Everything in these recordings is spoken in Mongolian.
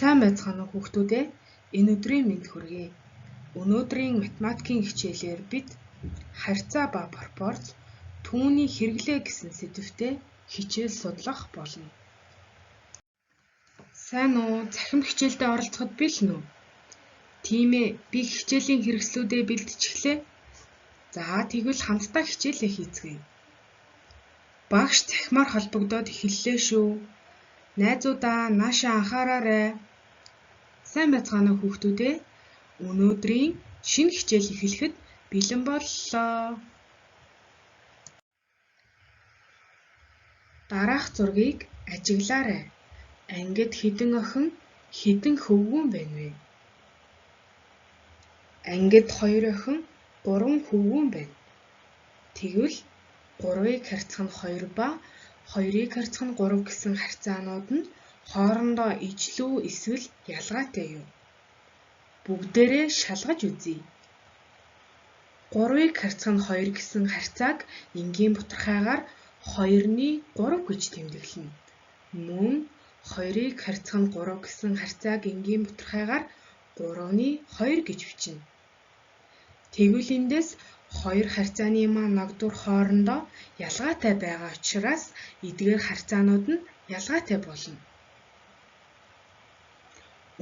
Сайн байцгаана уу хүүхдүүд ээ. Энэ өдрийн мэнд хүргэе. Өнөөдрийн математикийн хичээлээр бид харьцаа ба пропорц түүний хэрэглээ гэсэн сэдвтээ хичээл судлах болно. Сайн уу? Захин хичээлдээ оролцоход бэлэн үү? Тийм ээ, би хичээлийн хэрэгслүүдээ бэлтжиглээ. За тэгвэл хамтдаа хичээлээ хийцгээе. Багш захимаар холбогдоод эхэллээ шүү. Найзуудаа наашаа анхаараарай. Сайн байцгаана уу хүүхдүүд ээ. Өнөөдрийн шинэ хичээл эхлэхэд бэлэн боллоо. Дараах зургийг ажиглаарай. Ангид хэдэн охин, хэдэн хөвгүүн байна вэ? Ангид 2 охин, 3 хөвгүүн байна. Тэгвэл 3-ыг харьцах нь 2 ба 2-ыг харьцах нь 3 гэсэн харьцаанууд нь хоорондоо ижлүү эсвэл ялгаатай юу? Бүгдээрээ шалгаж үзье. 3-ыг харьцах нь 2 гэсэн харьцааг энгийн бутархайгаар 2-ны 3 гэж тэмдэглэнэ. Мөн 2-ыг харьцах нь 3 гэсэн харьцааг энгийн бутархайгаар 3-ны 2 гэж бичнэ. Тэгвэл эндээс 2 харьцааны маань ногдуур хоорондоо ялгаатай байгаа учраас эдгээр харьцаанууд нь ялгаатай болно.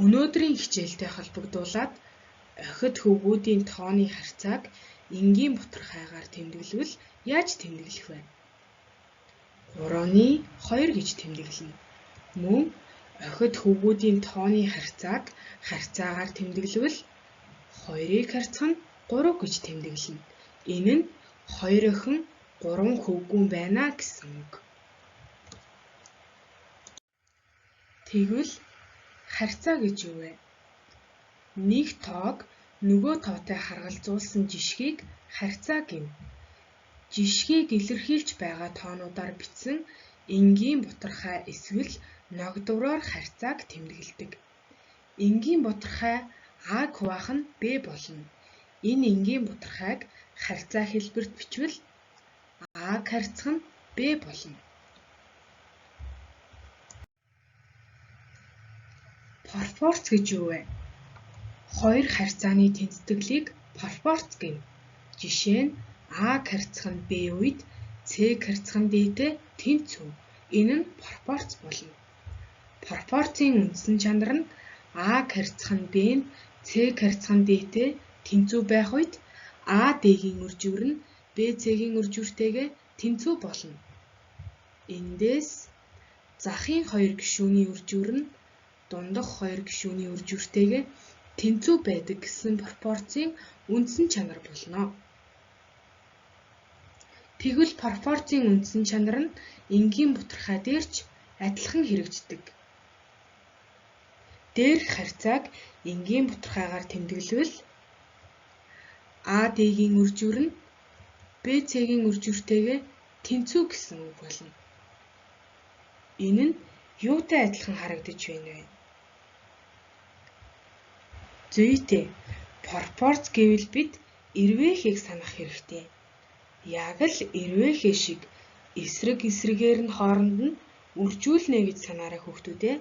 Өнөөдрийн хичээлтэй холбогдуулаад охид хөвгүүдийн тооны харьцааг энгийн бутархайгаар тэмдэглэвэл яаж тэмдэглэх вэ? 3-ны 2 гэж тэмдэглэнэ. Мөн охид хөвгүүдийн тооны харьцааг харьцаагаар тэмдэглэвэл 2-ыг харьцах нь 3 гэж тэмдэглэнэ. Энэ нь 2 охин 3 хөвгүүн байна гэсэн үг. Тэгвэл харьцаа гэж юу вэ? Нэг тоог нөгөө тоотой харгалзуулсан жишгийг харьцаа гэнэ. Жишгийг илэрхийлж байгаа тоонуудаар бичсэн энгийн бутархай эсвэл ногдуроор харьцааг тэмдэглэдэг. Энгийн бутархай А-г хуваах нь Б болно. Энэ энгийн бутархайг харьцаа хэлбэрт бичвэл А-г харьцах нь Б болно. Пропорц гэж юу вэ? 2 харьцааны тэнцвэрлийг пропорц гэнэ. Жишээ нь А-г харьцах нь Б үед С-г харьцах нь Д-тэй тэнцвэ. Энэ нь пропорц болно. Пропорцийн үндсэн чанар нь А-г харьцах нь Б-нд С-г харьцах нь Д-тэй тэнцвэ байх үед А Д-гийн үржүүр нь Б С-гийн үржүүртэйгээ тэнцвэ болно. Эндээс захын 2 гишүүний үржүүр нь дундах 2 гишүүний үржүүртэйгээ тэнцвэ байдаг гэсэн пропорцийн үндсэн чанар болно. Тэгвэл пропорцийн үндсэн чанар нь энгийн бутархай дээр ч адилхан хэрэгждэг. Дээрх харьцааг энгийн бутархайгаар тэмдэглэвэл А Д-гийн үржүүр нь Б С-гийн үржүүртэйгээ тэнцвэ гэсэн үг болно. Энэ нь юутай адилхан харагдаж байна вэ? Зүйтэй. Пропорц гэвэл бид эрвээхийг санах хэрэгтэй. Яг л эрвээхээ шиг эсрэг эсрэгээр нь хооронд нь үржүүлнэ гэж санаарай хүүхдүүд ээ.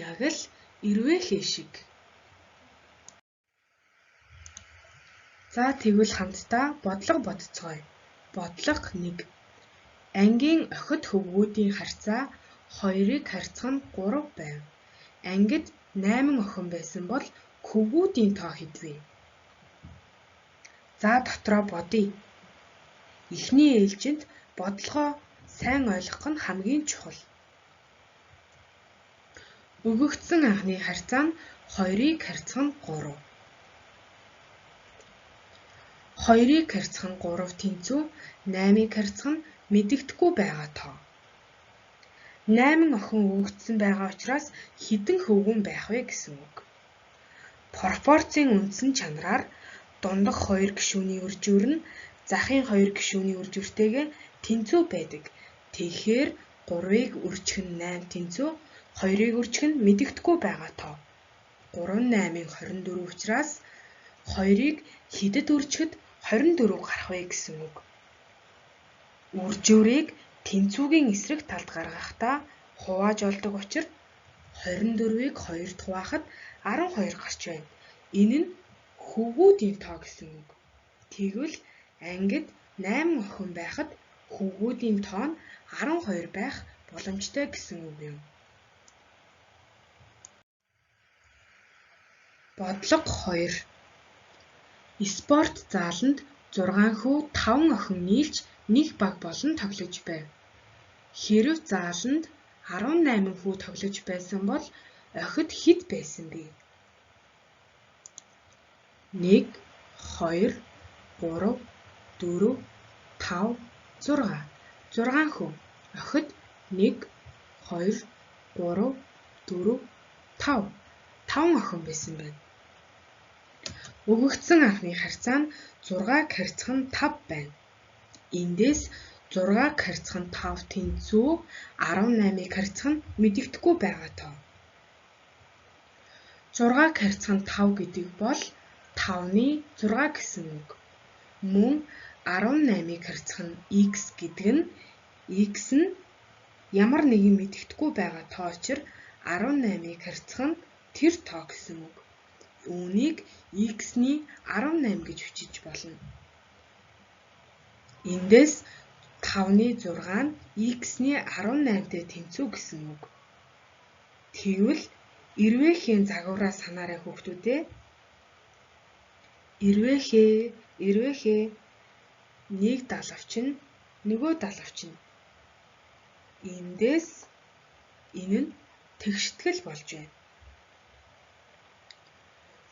Яг л эрвээхээ шиг. За тэгвэл хамтдаа бодлого бодцгоё. Бодлого 1. Ангийн охид хөвгүүдийн харьцаа 2-ыг харьцах нь 3 байв. Ангид 8 охин байсан бол хөвгүүдийн тоо хэдвэ? За дотроо бодъё. Эхний ээлжинд бодлогоо сайн ойлгох нь хамгийн чухал. Өгөгдсөн анхны харьцаа нь 2-ыг харьцах нь 3. 2-ыг харьцах нь 3 тэнцвэ, 8-ыг харьцах нь мэдэгдэхгүй байгаа тоо. 8 охин өгөгдсөн байгаа учраас хэдэн хөвгүүн байх вэ гэсэн үг. Пропорцийн үндсэн чанараар дундах 2 гишүүний үржүүр нь захын 2 гишүүний үржүүртэйгээ тэнцвэ байдаг. Тэгэхээр 3-ыг үржих нь 8 тэнцвэ, 2-ыг үржих нь мэдэгдэхгүй байгаа тоо. 3 нь 8-ын 24 учраас 2-ыг хэдэд үржихэд 24 гарах вэ гэсэн үг. Үржүүрийг тэнцвүүгийн эсрэг талд гаргахдаа хувааж олдог учраас 24-ыг 2-д хуваахад 12 гарч байна. Энэ нь хөвгүүдийн тоо гэсэн үг. Тэгвэл ангид 8 охин байхад хөвгүүдийн тоо нь 12 байх боломжтой гэсэн үг юм. Бодлого 2. Спорт зааланд 6 хүү 5 охин нийлж нэг баг болон тоглож байв. Хэрэв зааланд 18 хүү тоглож байсан бол охид хэд байсан бэ? 1, 2, 3, 4, 5, 6. 6 хүү. Охид 1, 2, 3, 4, 5. 5 охин байсан байна. Өгөгдсөн анхны харьцаа нь 6 харьцах нь 5 байна. Эндээс 6 харьцах нь 5 тэнцүү 18-ыг харьцах нь мэдэгдэхгүй байгаа тоо. 6 харьцах нь 5 гэдэг бол 5-ны 6 гэсэн үг. Мөн 18-ыг харьцах нь x гэдэг нь x нь ямар нэгэн мэдэгдэхгүй байгаа тоо учраас 18-ыг харьцах нь тэр тоо гэсэн үг. Үүнийг x-ний 18 гэж бичиж болно. Эндээс 5-ны 6 нь x-ний 18-тэй тэнцүү гэсэн үг. Тэгвэл эрвээхийн загвараа санаарай хүүхдүүдээ. Эрвээхээ нэг далавчин нөгөө далавчин. Эндээс энэ нь тэгштгэл болж байна.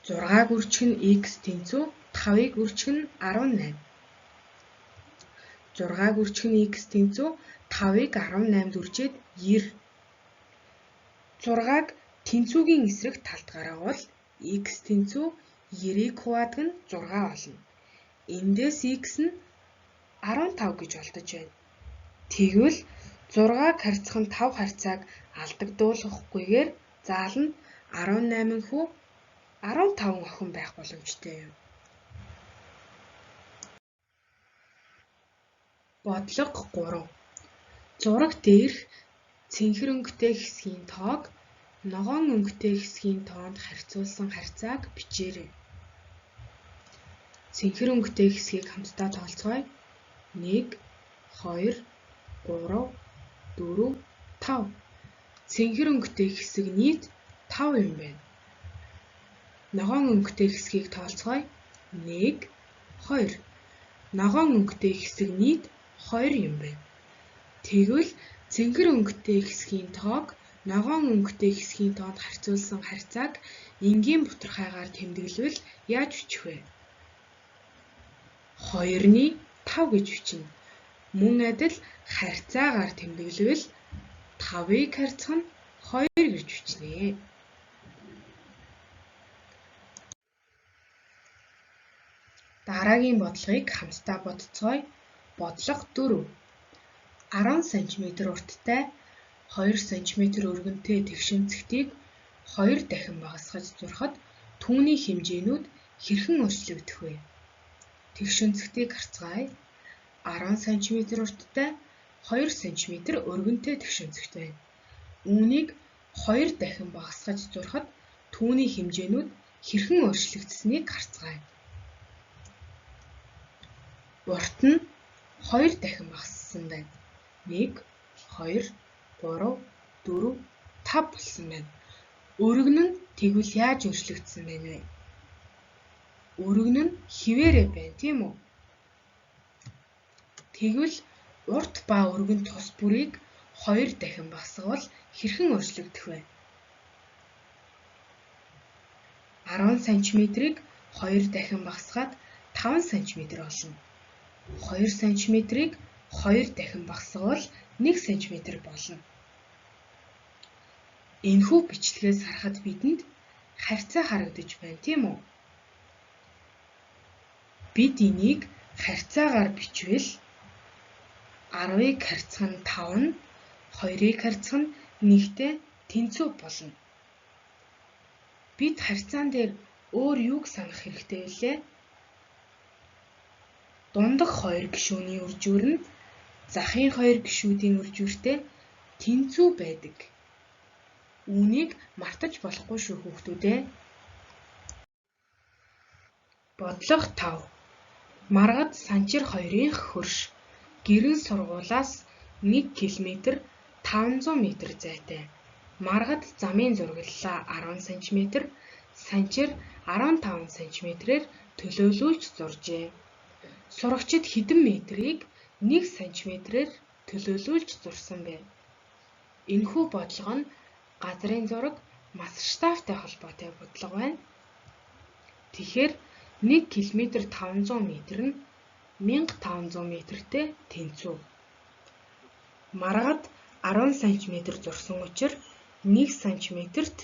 6-г үржих нь x тэнцүү 5-ыг үржих нь 18. 6-г үржих нь x тэнцүү 5-ыг 18-д үржээд 90. 6-г тэнцүүгийн эсрэг талд гаргавал x тэнцүү 90-ыг хуваадаг нь 6 болно. Эндээс x нь 15 гэж олдож байна. Тэгвэл 6-г харьцах нь 5 харьцааг алдагдуулахгүйгээр заал нь 18 хүү 15 охин байх боломжтой юм. Бодлого 3. Зураг дээрх цэнхэр өнгөтэй хэсгийн тоог ногоон өнгөтэй хэсгийн тоонд харьцуулсан харьцааг бичээрэй. Цэнхэр өнгөтэй хэсгийг хамтдаа тоолцгоё. 1, 2, 3, 4, 5. Цэнхэр өнгөтэй хэсэг нийт 5 юм байна. Ногоон өнгөтэй хэсгийг тоолцгоё. 1, 2. Ногоон өнгөтэй хэсэг нийт 2 юм байна. Тэгвэл цэнхэр өнгөтэй хэсгийн тоог ногоон өнгөтэй хэсгийн тоонд харьцуулсан харьцааг энгийн бутархайгаар тэмдэглэвэл яаж бичих вэ? 2-ны 5 гэж бичнэ. Мөн адил харьцаагаар тэмдэглэвэл 5-ыг харьцах нь 2 гэж бичнэ. Дараагийн бодлогыг хамтдаа бодцгоё. Бодлого 4. 10 см урттай 2 см өргөнтэй тэгшин цэгтийг 2 дахин багасгаж зурхад түүний хэмжээнүүд хэрхэн өөрчлөгдөх вэ? Тэгшин цэгтийг харцгаая. 10 см урттай 2 см өргөнтэй тэгшин цэгт байна. Үүнийг 2 дахин багасгаж зурхад түүний хэмжээнүүд хэрхэн өөрчлөгдсөнийг харцгаая. Урт нь 2 дахин багассан байна. 1, 2, 3, 4, 5 болсон байна. Өргөн нь тэгвэл яаж өөрчлөгдсөн байна вэ? Өргөн нь хിവэрэ байна, тийм үү? Тэгвэл урт ба өргөн тус бүрийг 2 дахин багасгавал хэрхэн өөрчлөгдөх вэ? 10 см-ыг 2 дахин багасгаад 5 см болно. 2 см-ыг 2 дахин багасгавал 1 см болно. Энэхүү бичлэгээс харахад бидэнд харьцаа харагдаж байна, тийм үү? Бид энийг харьцаагаар бичвэл 10-ыг харьцах нь 5 нь 2-ыг харьцах нь 1-тэй тэнцүү болно. Бид харьцаан дээр өөр юуг санах хэрэгтэй вэ? Дундах 2 гишүүний үржүүр нь захын 2 гишүүдийн үржүүртэй тэнцүү байдаг. Үүнийг мартаж болохгүй шүү хүүхдүүдээ. Бодлого 5. Маргад Санчир 2-ын хөрш. Гэрэн сургуулаас 1 км 500 м зайтай. Маргад замын зурглалаа 10 см, Санчир 15 см-ээр төлөөлүүлж зуржээ. Сурагчид хэдэн метрийг 1 см-ээр төлөөлүүлж зурсан бэ? Энэхүү бодлого нь газрын зураг масштабтай холбоотой бодлого байна. Тэгэхээр 1 км 500 м нь 1500 м-тэй тэнцүү. Маргад 10 см зурсан учраас 1 см-т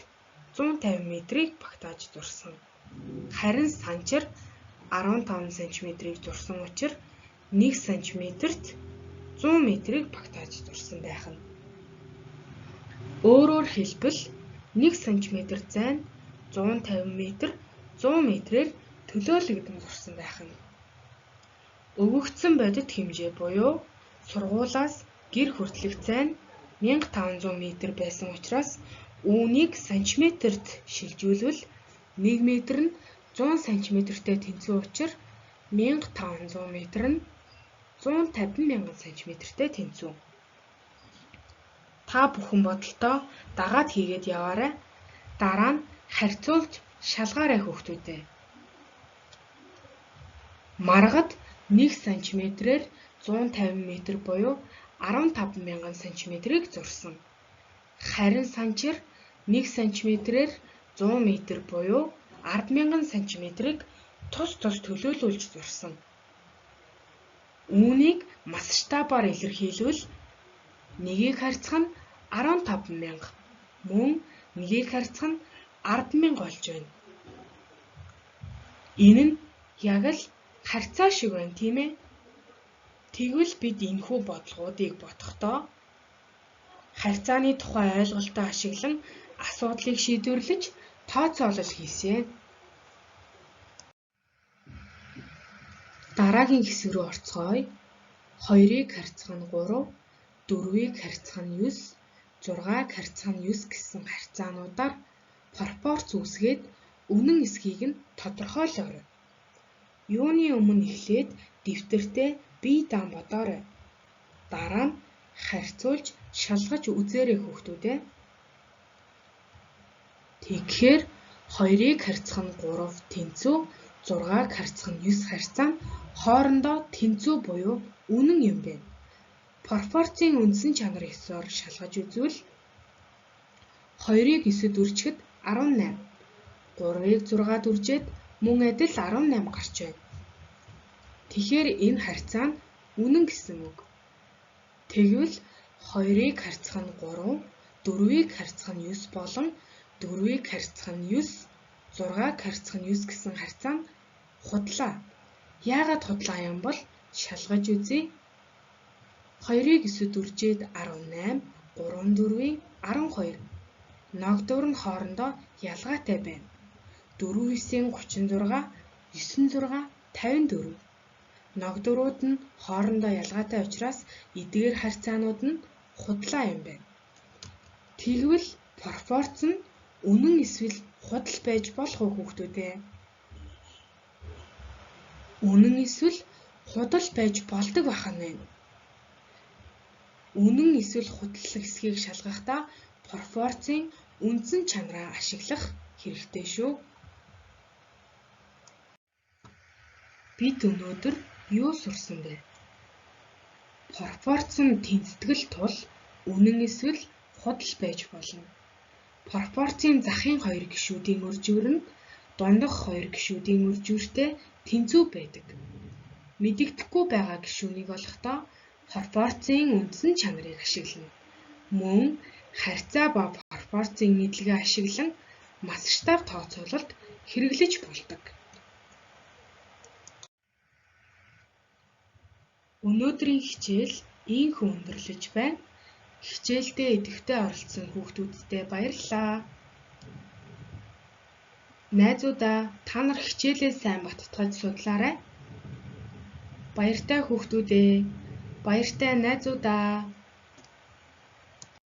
150 м-ийг багтааж зурсан. Харин Санчир 15 см-ийг зурсан учраас 1 см-т 100 м-ийг багтааж зурсан байх нь. Өөрөөр хэлбэл 1 см зайн 150 м 100 м-ээр төлөөлөгдөн зурсан байх нь. Өгөгдсөн бодит хэмжээ буюу сургуулаас гэр хүртэлх зайн 1500 м байсан учраас үүнийг сантиметрт шилжүүлвэл 1 м нь 100 см-тэй тэнцүү учраас 1500 м нь 150 000 см-тэй тэнцүү. Та бүхэн бодолтоо дагаад хийгээд яваарай. Дараа нь харьцуулж шалгаарай хүүхдүүдээ. Маргад 1 см-ээр 150 м буюу 15 000 см-ийг зурсан. Харин Санчир 1 см-ээр 100 м буюу 10,000 см-ийг тус төлөөлүүлж зурсан. Үүнийг масштабаар илэрхийлвэл 1-ийг харьцах нь 15,000, мөн 1-ийг харьцах нь 10,000 болж байна. Энэ нь яг л харьцаа шиг байна, тийм ээ? Тэгвэл бид энэхүү бодлогоодыг бодохдоо харьцааны тухай ойлголтоо ашиглан асуудлыг шийдвэрлэж тооцоолол хийсэй. Дараагийн хэсэг рүү орцгоё. 2-ыг харьцах нь 3, 4-ийг харьцах нь 9, 6-ыг харьцах нь 9 гэсэн харьцаануудаар пропорц үүсгээд үнэн эсхийг нь тодорхойлоорой. Юуны өмнө эхлээд дэвтэртээ бие даан бодоорой. Дараа нь харьцуулж шалгаж үзээрэй хүүхдүүдээ. Тэгэхээр 2-ыг харьцах нь 3 тэнцүү, 6-ыг харьцах нь 9 харьцаа нь хоорондоо тэнцүү буюу үнэн юм байна. Пропорцийн үндсэн чанар ёсоор шалгаж үзвэл 2-ыг 9-д үржихэд 18, 3-ыг 6-д үржээд мөн адил 18 гарч байна. Тэгэхээр энэ харьцаа нь үнэн гэсэн үг. Тэгвэл 2-ыг харьцах нь 3, 4-ийг харьцах нь 9 болон 4-ийг харьцах нь 9, 6-ыг харьцах нь 9 гэсэн харьцаа нь худлаа. Яагаад худлаа юм бол шалгаж үзье. 2-ыг 9-д үржээд 18, 3 4-ийн 12. Ногдуур нь хоорондоо ялгаатай байна. 4 9-ийн 36, 9 6 54. Ногдуурууд нь хоорондоо ялгаатай учраас эдгээр харьцаанууд нь худлаа юм байна. Тэгвэл пропорц нь үнэн эсвэл худал байж болох уу хүүхдүүдээ? Үнэн эсвэл худал байж болдог бахан байна. Үнэн эсвэл худал хэсгийг шалгахдаа пропорцийн үндсэн чанараа ашиглах хэрэгтэй шүү. Бид өнөөдөр юу сурсан бэ? Пропорц нь тэнцэтгэл тул үнэн эсвэл худал байж болно. Пропорцийн захын 2 гишүүдийн үр живэр нь дундах 2 гишүүдийн үр живэртэй тэнцүү байдаг. Мэдэгдэхгүй байгаа гишүүнийг олохдоо пропорцийн үндсэн чанарыг ашиглана. Мөн харьцаа ба пропорцийн мэдлэгээ ашиглан масштаб тооцоололт хэрэглэж болдог. Өнөөдрийн хичээл ийхүү өндөрлөж байна. Хичээлдээ идэвхтэй оролцсон хүүхдүүдтэй баярлалаа. Найзуудаа та нар хичээлээ сайн баттгаж судлаарай. Баяртай хүүхдүүдээ. Баяртай найзуудаа.